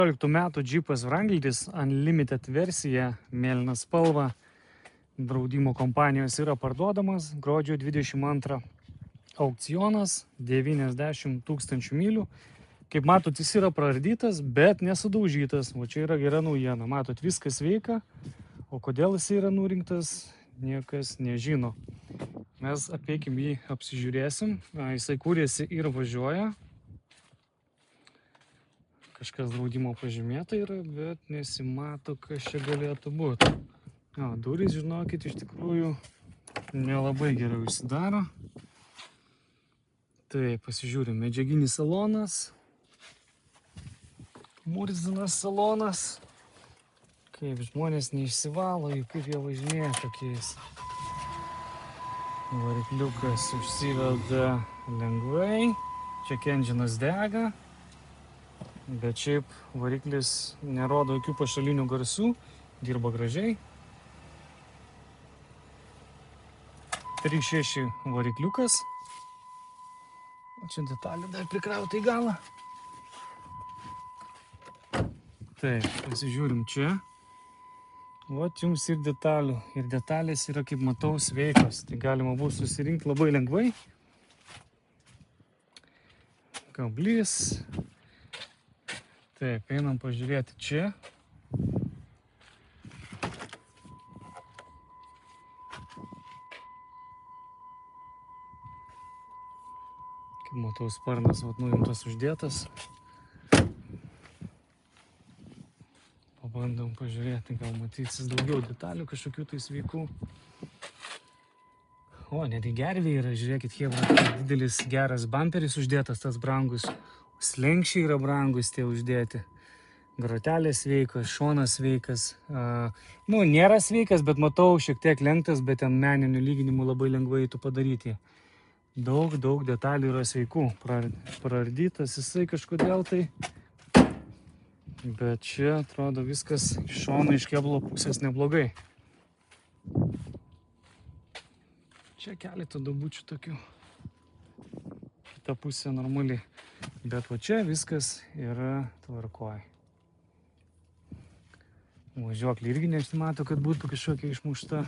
15 metų Jeepas Wrangleris Unlimited versija, mėlyna spalva, draudimo kompanijos yra parduodamas, gruodžio 22. Aukcionas, 90 000 mylių. Kaip matot, jis yra praardytas, bet nesudaužytas. O čia yra gera naujiena. Matot, viskas veikia, o kodėl jis yra nurinktas, niekas nežino. Mes apeikim jį, apsižiūrėsim. Jisai kūrėsi ir važiuoja. Kažkas draudimo pažymėta yra, bet nesimato, kas čia galėtų būti. Durys, žinokit, iš tikrųjų nelabai gerai užsidaro. Tai pasižiūrim, medžiaginis salonas, murzinas salonas. Kaip žmonės neišsivalo, kaip jie važinėja tokiais. Varikliukas užsiveda lengvai, čia enginas dega. Bet šiaip variklis nerodo jokių pašalinių garsų, dirba gražiai. 3.6 varikliukas. O čia detalė dar prikrauta į galą. Taip, pasižiūrim čia. Vat jums ir detalių. Ir detalės yra, kaip matau, sveikos. Tai galima bus susirinkti labai lengvai. Kablys. Taip, einam pažiūrėti čia. Kaip matau, sparnas nuimtas, uždėtas. Pabandom pažiūrėti, gal matysis daugiau detalių kažkokių tai sveikų. O, netgi gervė yra, žiūrėkit, hebra, didelis geras bamperis uždėtas, tas brangus. Slenkščiai yra brangus tie uždėti. Grotelės sveikas, šonas sveikas. Nėra sveikas, bet matau, šiek tiek lenktas, bet ten meninių lyginimų labai lengvai tu padaryti. Daug detalių yra sveikų. Praardytas jisai kažkodėl tai. Bet čia atrodo viskas iš šono, iš kėbulo pusės neblogai. Čia keletą duobučių tokių. Kita pusė normali. Bet va čia viskas yra tvarkoj. Važiuoklė irgi nesimato, kad būtų kažkokia išmušta.